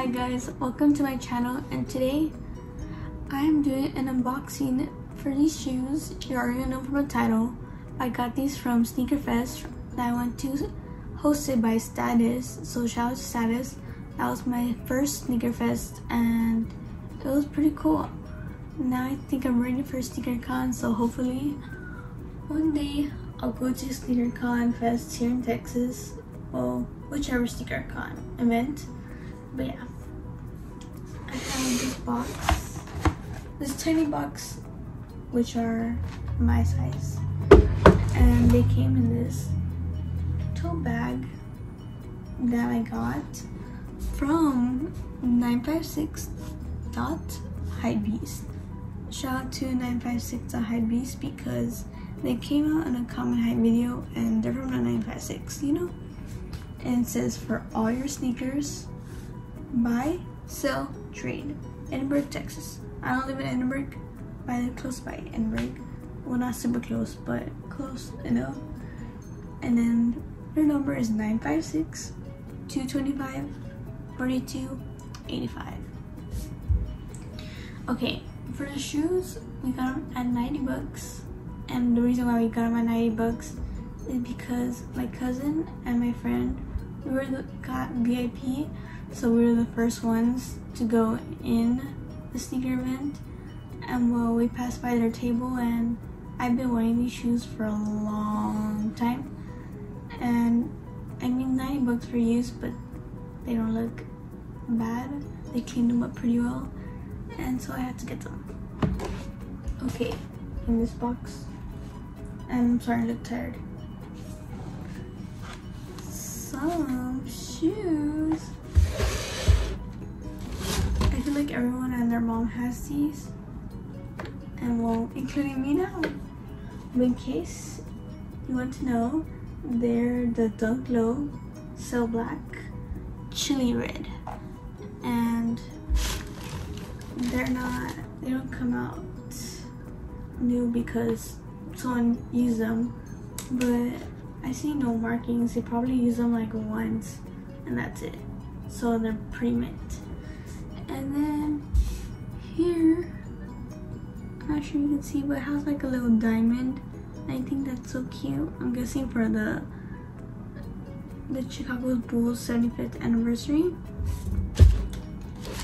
Hi guys, welcome to my channel, and today I am doing an unboxing for these shoes. You already know from the title. I got these from Sneaker Fest that I went to, hosted by Status, so shout out to Status. That was my first Sneaker Fest and it was pretty cool. Now I think I'm ready for SneakerCon, so hopefully one day I'll go to SneakerCon Fest here in Texas. Well, whichever SneakerCon event. But yeah, I have this box, this tiny box, which are my size, and they came in this tote bag that I got from 956.hypebeast. Shout out to 956.hypebeast because they came out in a comment hype video and they're from the 956, you know? And it says, for all your sneakers, buy, sell, trade. Edinburgh, Texas. I don't live in Edinburgh, but I live close by Edinburgh. Well, not super close, but close enough. And then their number is 956-225-4285. Okay, for the shoes, we got them at 90 bucks. And the reason why we got them at 90 bucks is because my cousin and my friend, got VIP, so we were the first ones to go in the sneaker event. And well, we passed by their table, and I've been wearing these shoes for a long time. And I mean, 90 bucks for use, but they don't look bad. They cleaned them up pretty well, and so I had to get them. Okay, in this box, and I'm starting to look tired. Some shoes. I feel like everyone and their mom has these, and well, including me now. But in case you want to know, they're the Dunk Low Cell Black Chili Red, and they don't come out new because someone used them, but I see no markings. They probably use them like once and that's it, so they're pretty mint. And then here, I'm not sure you can see, but it has like a little diamond. I think that's so cute. I'm guessing for the Chicago Bulls 75th anniversary.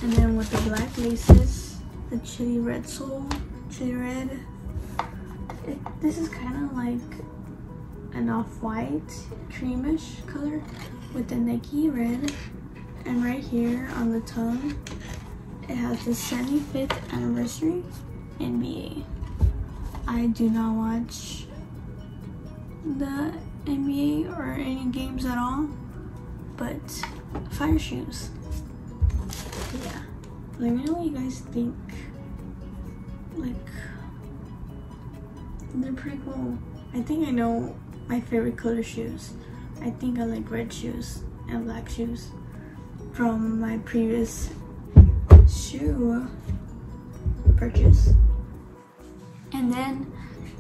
And then with the black laces, the chili red sole, chili red. This is kind of like an off-white creamish color with the Nike red, and right here on the tongue it has the 75th anniversary NBA. I do not watch the NBA or any games at all, but fire shoes. Yeah, let me know what you guys think. Like, they're pretty cool. I think I know my favorite color shoes. I think I like red shoes and black shoes from my previous shoe purchase. And then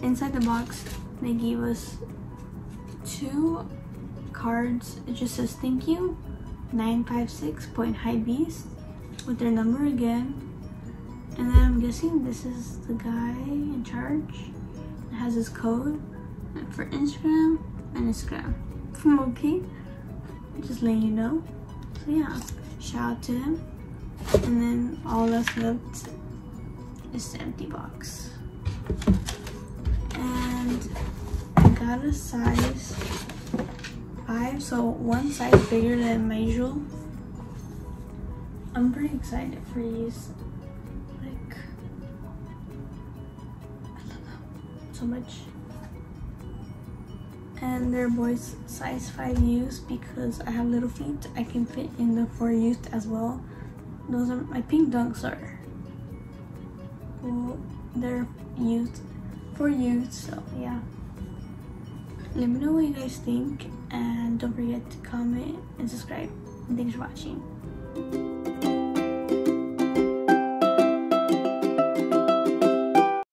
inside the box they gave us 2 cards. It just says thank you 956.hypebeast with their number again. And then I'm guessing this is the guy in charge. It has his code for Instagram and Instagram. Okay, just letting you know. So yeah, shout out to him. And then all that's left is the empty box. And I got a size 5, so one size bigger than my usual. I'm pretty excited for these. Like, I love them so much. And they're boys size 5 used because I have little feet. I can fit in the 4 used as well. Those are my pink dunks are. Well, they're used, 4 used, so yeah. Let me know what you guys think, and don't forget to comment and subscribe. And thanks for watching.